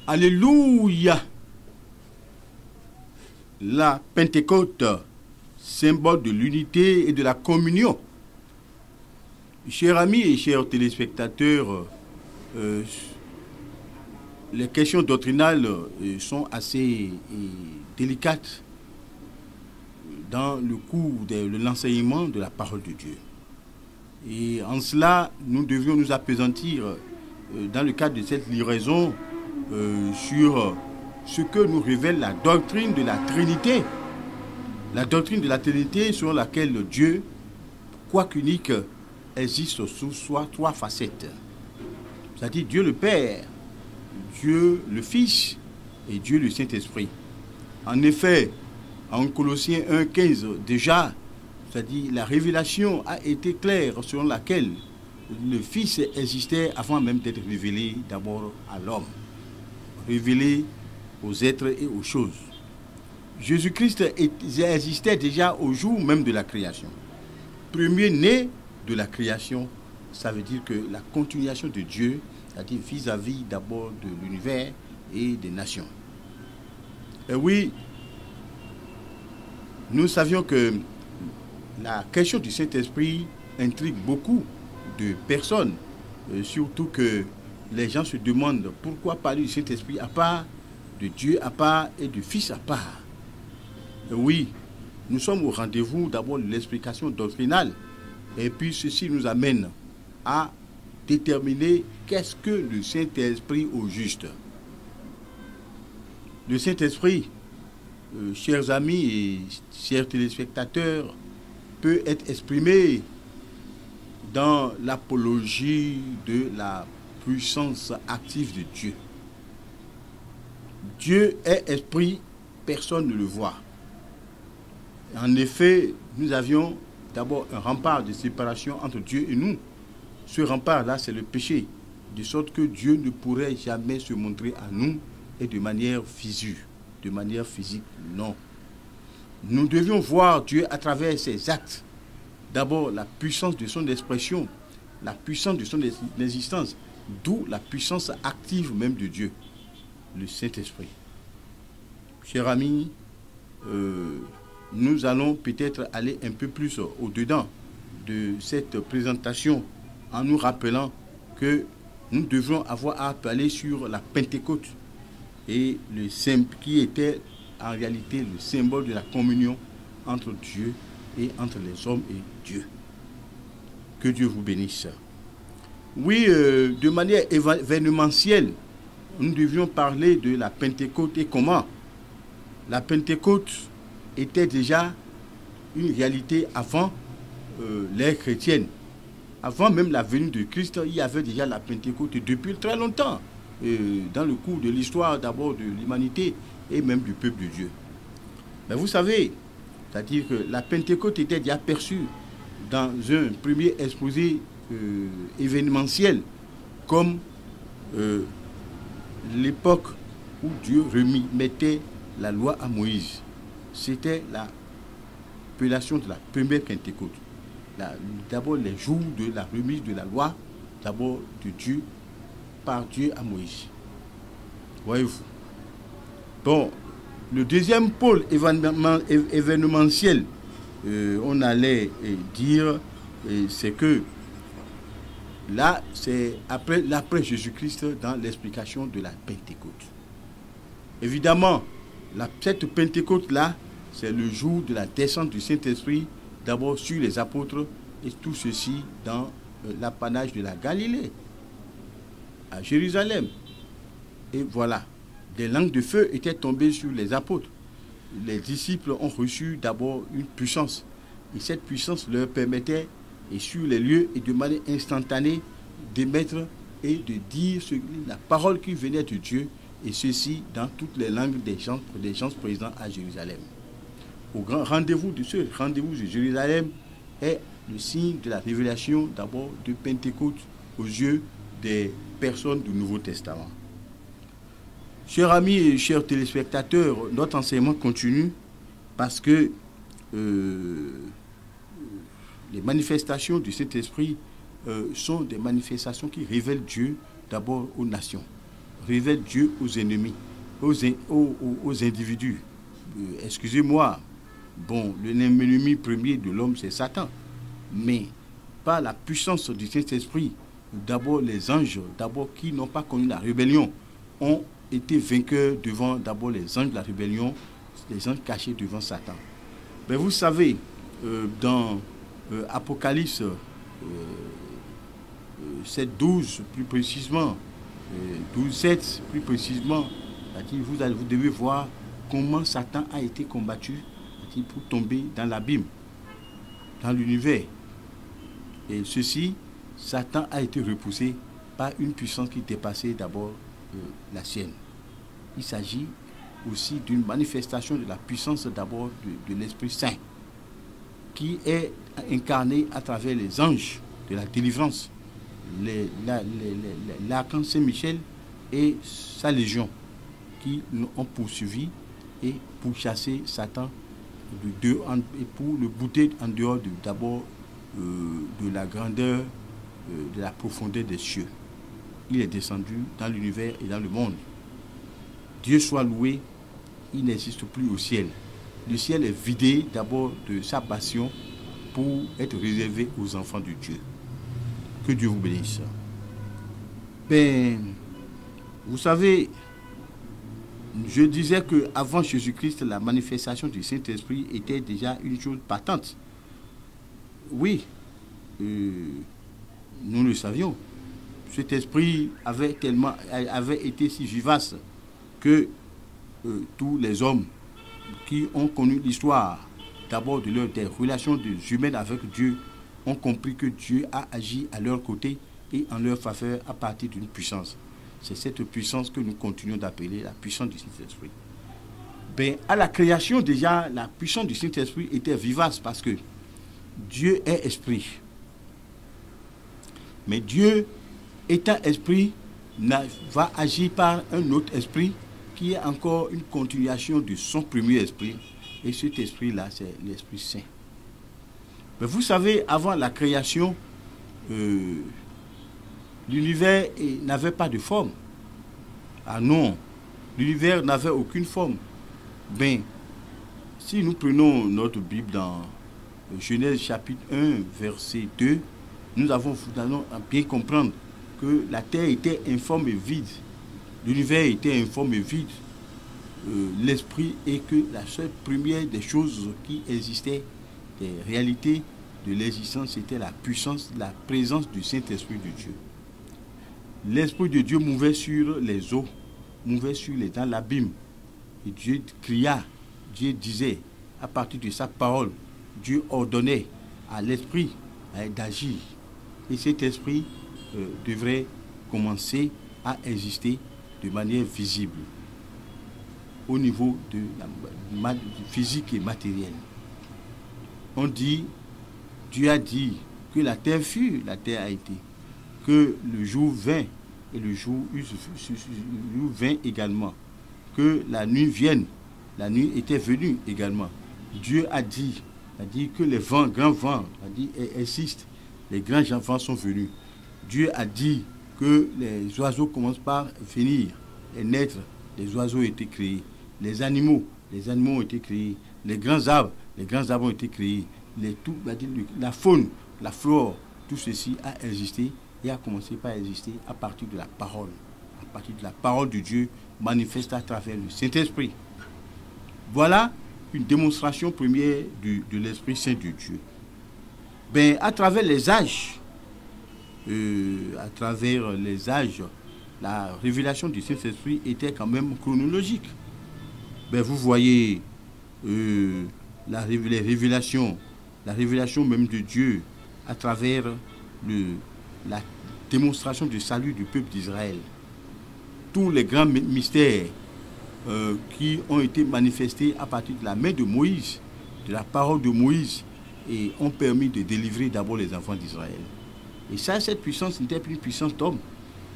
Alléluia. La Pentecôte, symbole de l'unité et de la communion. Chers amis et chers téléspectateurs, les questions doctrinales sont assez délicates dans le cours de l'enseignement de la parole de Dieu. Et en cela, nous devions nous appesantir dans le cadre de cette livraison sur ce que nous révèle la doctrine de la Trinité. La doctrine de la Trinité sur laquelle Dieu, quoiqu'unique, existe sous trois facettes. C'est-à-dire Dieu le Père, Dieu le Fils et Dieu le Saint-Esprit. En effet, en Colossiens 1,15, déjà, c'est-à-dire la révélation a été claire selon laquelle le Fils existait avant même d'être révélé d'abord à l'homme, révélé aux êtres et aux choses. Jésus-Christ existait déjà au jour même de la création. Premier-né de la création, ça veut dire que la continuation de Dieu, c'est-à-dire vis-à-vis d'abord de l'univers et des nations. Et oui, nous savions que la question du Saint-Esprit intrigue beaucoup de personnes, surtout que les gens se demandent pourquoi parler du Saint-Esprit à part, de Dieu à part et du Fils à part. Et oui, nous sommes au rendez-vous d'abord de l'explication doctrinale, et puis ceci nous amène à déterminer qu'est-ce que le Saint-Esprit au juste. Le Saint-Esprit, chers amis et chers téléspectateurs, peut être exprimé dans l'apologie de la puissance active de Dieu. Dieu est esprit, personne ne le voit. En effet, nous avions d'abord un rempart de séparation entre Dieu et nous. Ce rempart-là, c'est le péché, de sorte que Dieu ne pourrait jamais se montrer à nous et de manière physique, non. Nous devions voir Dieu à travers ses actes. D'abord, la puissance de son expression, la puissance de son existence, d'où la puissance active même de Dieu, le Saint-Esprit. Chers amis, nous allons peut-être aller un peu plus au-dedans de cette présentation en nous rappelant que nous devrons avoir à appeler sur la Pentecôte et qui était en réalité le symbole de la communion entre Dieu et entre les hommes et Dieu. Que Dieu vous bénisse. Oui, de manière événementielle, nous devions parler de la Pentecôte et comment la Pentecôte était déjà une réalité avant l'ère chrétienne. Avant même la venue de Christ, il y avait déjà la Pentecôte depuis très longtemps, dans le cours de l'histoire d'abord de l'humanité et même du peuple de Dieu. Mais vous savez, c'est-à-dire que la Pentecôte était déjà perçue dans un premier exposé événementiel comme l'époque où Dieu remettait la loi à Moïse. C'était l'appellation de la première Pentecôte. D'abord les jours de la remise de la loi, d'abord de Dieu, par Dieu à Moïse. Voyez-vous. Bon, le deuxième pôle événementiel, on allait dire, c'est que là, c'est l'après Jésus-Christ dans l'explication de la Pentecôte. Évidemment, cette Pentecôte-là, c'est le jour de la descente du Saint-Esprit, d'abord sur les apôtres, et tout ceci dans l'apanage de la Galilée, à Jérusalem. Et voilà, des langues de feu étaient tombées sur les apôtres. Les disciples ont reçu d'abord une puissance. Et cette puissance leur permettait, et sur les lieux, et de manière instantanée, d'émettre et de dire la parole qui venait de Dieu, et ceci dans toutes les langues des gens présents à Jérusalem. Au grand rendez-vous de Jérusalem est le signe de la révélation d'abord de Pentecôte aux yeux des personnes du Nouveau Testament. Chers amis et chers téléspectateurs, notre enseignement continue parce que les manifestations du Saint-Esprit sont des manifestations qui révèlent Dieu d'abord aux nations, révèle Dieu aux ennemis, aux individus. Excusez-moi, bon, l'ennemi premier de l'homme, c'est Satan. Mais par la puissance du Saint-Esprit, d'abord les anges, d'abord qui n'ont pas connu la rébellion, ont été vainqueurs devant d'abord les anges de la rébellion, les anges cachés devant Satan. Mais vous savez, dans Apocalypse 7:12 plus précisément, 12:7 plus précisément, vous devez voir comment Satan a été combattu pour tomber dans l'abîme, dans l'univers. Et ceci, Satan a été repoussé par une puissance qui dépassait d'abord la sienne. Il s'agit aussi d'une manifestation de la puissance d'abord de l'Esprit Saint, qui est incarné à travers les anges de la délivrance, l'archange Saint-Michel et sa légion, qui ont poursuivi et pourchassé Satan et pour le bouter en dehors d'abord de la grandeur, de la profondeur des cieux. Il est descendu dans l'univers et dans le monde. Dieu soit loué, il n'existe plus au ciel. Le ciel est vidé d'abord de sa passion pour être réservé aux enfants de Dieu. Que Dieu vous bénisse. Vous savez, je disais qu'avant Jésus-Christ, la manifestation du Saint-Esprit était déjà une chose patente. Oui, nous le savions. Cet esprit avait été si vivace que tous les hommes qui ont connu l'histoire d'abord des relations humaines avec Dieu ont compris que Dieu a agi à leur côté et en leur faveur à partir d'une puissance. C'est cette puissance que nous continuons d'appeler la puissance du Saint-Esprit. À la création déjà, la puissance du Saint-Esprit était vivace parce que Dieu est esprit. Mais Dieu, étant esprit, va agir par un autre esprit qui est encore une continuation de son premier esprit. Et cet esprit-là, c'est l'Esprit Saint. Mais vous savez, avant la création, l'univers n'avait pas de forme. Ah non, l'univers n'avait aucune forme. Si nous prenons notre Bible dans Genèse chapitre 1, verset 2, nous allons bien comprendre que la terre était informe et vide. L'univers était informe et vide. L'esprit est que la seule première des choses qui existaient, des réalités de l'existence, c'était la puissance, la présence du Saint-Esprit de Dieu. L'Esprit de Dieu mouvait sur les eaux, mouvait dans l'abîme. Et Dieu cria, Dieu disait, à partir de sa parole, Dieu ordonnait à l'Esprit d'agir. Et cet esprit devrait commencer à exister de manière visible au niveau de la physique et matérielle. On dit, Dieu a dit que la terre fut, la terre a été, que le jour vint et le jour vint également, que la nuit vienne, la nuit était venue également. Dieu a dit que les vents, grands vents, existent, les grands vents sont venus. Dieu a dit que les oiseaux commencent par venir et naître. Les oiseaux ont été créés. Les animaux ont été créés. Les grands arbres ont été créés. La faune, la flore, tout ceci a existé et a commencé par exister à partir de la parole. À partir de la parole de Dieu manifeste à travers le Saint-Esprit. Voilà une démonstration première de l'Esprit Saint de Dieu. À travers les âges, la révélation du Saint-Esprit était quand même chronologique. Vous voyez la révélation même de Dieu à travers la démonstration du salut du peuple d'Israël. Tous les grands mystères qui ont été manifestés à partir de la main de Moïse, de la parole de Moïse, et ont permis de délivrer d'abord les enfants d'Israël. Et ça, cette puissance n'était plus une puissance d'homme,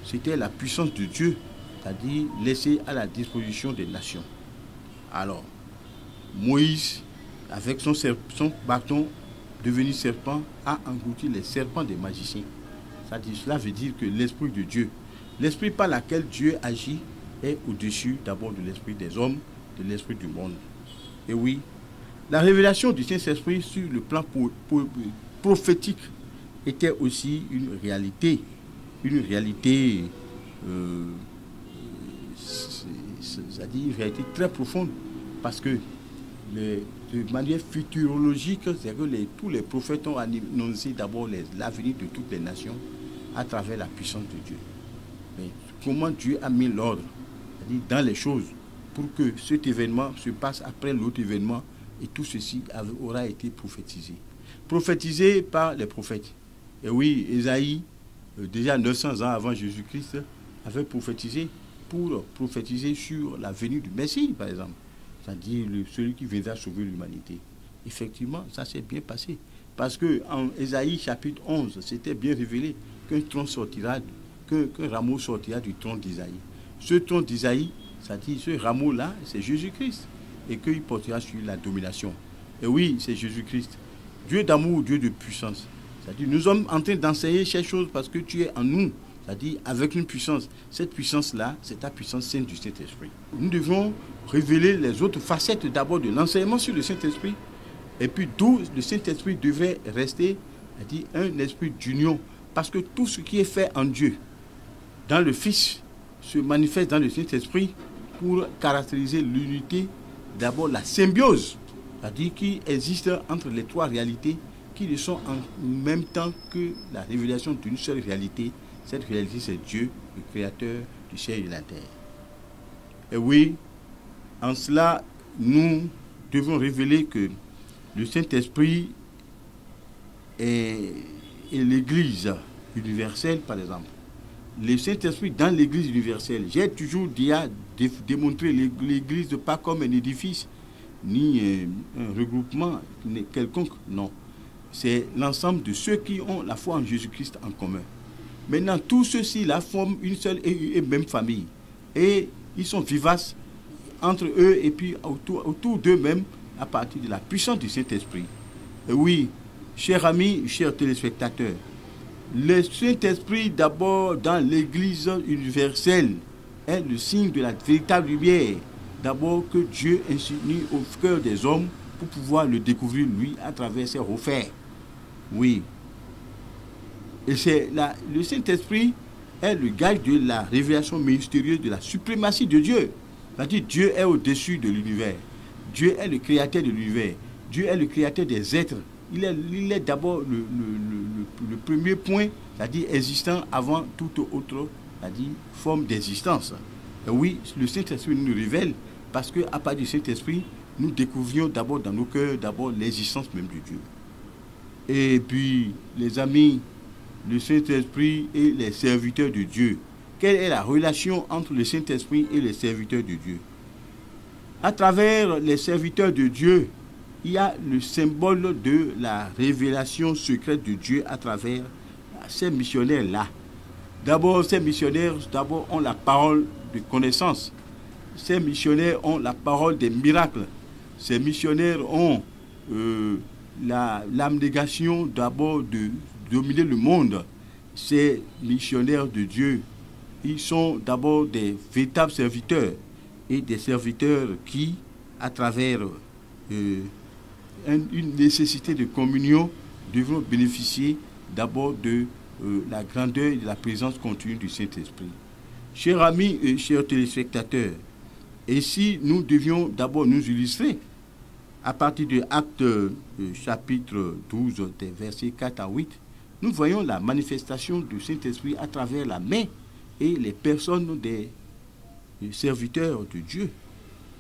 c'était la puissance de Dieu, c'est-à-dire laissée à la disposition des nations. Alors, Moïse, avec son bâton devenu serpent, a englouti les serpents des magiciens. Cela veut dire que l'Esprit de Dieu L'esprit par lequel Dieu agit est au-dessus d'abord de l'esprit des hommes, de l'esprit du monde. Et oui, la révélation du Saint-Esprit sur le plan prophétique était aussi une réalité c'est-à-dire une réalité très profonde, parce que de manière futurologique, c'est que tous les prophètes ont annoncé d'abord l'avenir de toutes les nations à travers la puissance de Dieu. Mais comment Dieu a mis l'ordre, c'est-à-dire dans les choses, pour que cet événement se passe après l'autre événement, et tout ceci aura été prophétisé. Prophétisé par les prophètes. Et oui, Ésaïe, déjà 900 ans avant Jésus-Christ, avait prophétisé pour prophétiser sur la venue du Messie, par exemple. C'est-à-dire celui qui viendra sauver l'humanité. Effectivement, ça s'est bien passé. Parce qu'en Ésaïe chapitre 11, c'était bien révélé qu'un tronc sortira, qu'un rameau sortira du tronc d'Isaïe. Ce tronc d'Isaïe, c'est-à-dire ce rameau-là, c'est Jésus-Christ. Et qu'il portera sur la domination. Et oui, c'est Jésus-Christ. Dieu d'amour, Dieu de puissance. C'est-à-dire, nous sommes en train d'enseigner ces choses parce que tu es en nous. C'est-à-dire, avec une puissance. Cette puissance-là, c'est ta puissance sainte du Saint-Esprit. Nous devons révéler les autres facettes d'abord de l'enseignement sur le Saint-Esprit. Et puis, d'où le Saint-Esprit devrait rester, c'est-à-dire un esprit d'union. Parce que tout ce qui est fait en Dieu, dans le Fils, se manifeste dans le Saint-Esprit pour caractériser l'unité, d'abord la symbiose, c'est-à-dire qui existe entre les trois réalités qui ne sont en même temps que la révélation d'une seule réalité. Cette réalité, c'est Dieu, le Créateur du ciel et de la terre. Et oui, en cela, nous devons révéler que le Saint-Esprit et l'Église universelle, par exemple. Le Saint-Esprit dans l'Église universelle, j'ai toujours démontré l'Église pas comme un édifice, ni un regroupement quelconque, non. C'est l'ensemble de ceux qui ont la foi en Jésus-Christ en commun. Maintenant, tous ceux-ci-là forment une seule et même famille. Et ils sont vivaces entre eux et puis autour d'eux-mêmes à partir de la puissance du Saint-Esprit. Et oui, chers amis, chers téléspectateurs, le Saint-Esprit d'abord dans l'Église universelle est le signe de la véritable lumière. D'abord que Dieu insinue au cœur des hommes pour pouvoir le découvrir lui à travers ses refaits. Oui. Et le Saint-Esprit est le gage de la révélation mystérieuse de la suprématie de Dieu. C'est-à-dire Dieu est au-dessus de l'univers. Dieu est le créateur de l'univers. Dieu est le créateur des êtres. Il est d'abord le premier point, c'est-à-dire existant avant toute autre, c'est-à-dire forme d'existence. Et oui, le Saint-Esprit nous révèle parce qu'à partir du Saint-Esprit, nous découvrions d'abord dans nos cœurs d'abord l'existence même de Dieu. Et puis, les amis, le Saint-Esprit et les serviteurs de Dieu. Quelle est la relation entre le Saint-Esprit et les serviteurs de Dieu? À travers les serviteurs de Dieu, il y a le symbole de la révélation secrète de Dieu à travers ces missionnaires-là. D'abord, ces missionnaires ont la parole de connaissance. Ces missionnaires ont la parole des miracles. Ces missionnaires ont l'abnégation d'abord de dominer le monde. Ces missionnaires de Dieu, ils sont d'abord des véritables serviteurs et des serviteurs qui, à travers une nécessité de communion, devront bénéficier d'abord de la grandeur et de la présence continue du Saint-Esprit. Chers amis et chers téléspectateurs, et si nous devions d'abord nous illustrer à partir de Actes chapitre 12, des versets 4 à 8, nous voyons la manifestation du Saint-Esprit à travers la main et les personnes des serviteurs de Dieu.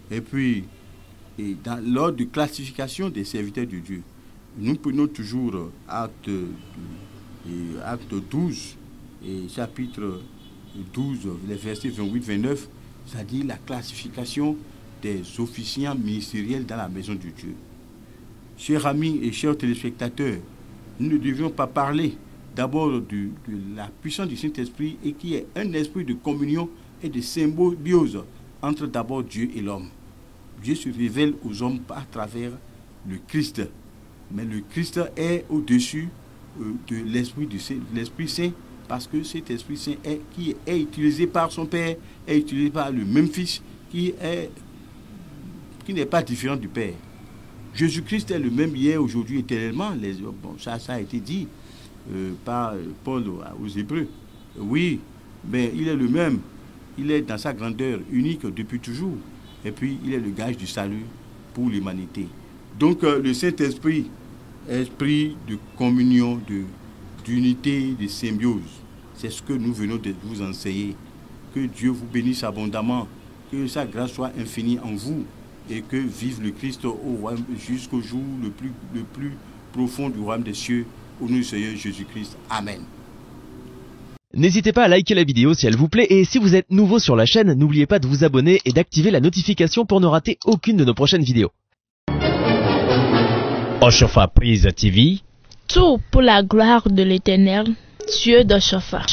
Et puis, dans l'ordre de classification des serviteurs de Dieu, nous prenons toujours Acte 12 et chapitre 12, les versets 28-29, c'est-à-dire la classification des officiants ministériels dans la maison de Dieu. Chers amis et chers téléspectateurs, nous ne devions pas parler d'abord de la puissance du Saint-Esprit et qui est un esprit de communion et de symbiose entre d'abord Dieu et l'homme. Dieu se révèle aux hommes à travers le Christ. Mais le Christ est au-dessus de l'Esprit Saint parce que cet Esprit Saint qui est utilisé par son Père, est utilisé par le même Fils, qui n'est pas différent du Père. Jésus-Christ est le même hier, aujourd'hui, éternellement. Bon, ça a été dit par Paul aux Hébreux. Oui, mais il est le même. Il est dans sa grandeur unique depuis toujours. Et puis, il est le gage du salut pour l'humanité. Donc, le Saint-Esprit, esprit de communion, d'unité, de symbiose, c'est ce que nous venons de vous enseigner. Que Dieu vous bénisse abondamment, que sa grâce soit infinie en vous et que vive le Christ jusqu'au jour le plus profond du royaume des cieux, au nom du Seigneur Jésus-Christ. Amen. N'hésitez pas à liker la vidéo si elle vous plaît et si vous êtes nouveau sur la chaîne, n'oubliez pas de vous abonner et d'activer la notification pour ne rater aucune de nos prochaines vidéos. Oshofa Prise TV. Tout pour la gloire de l'Éternel, Dieu de Shofa.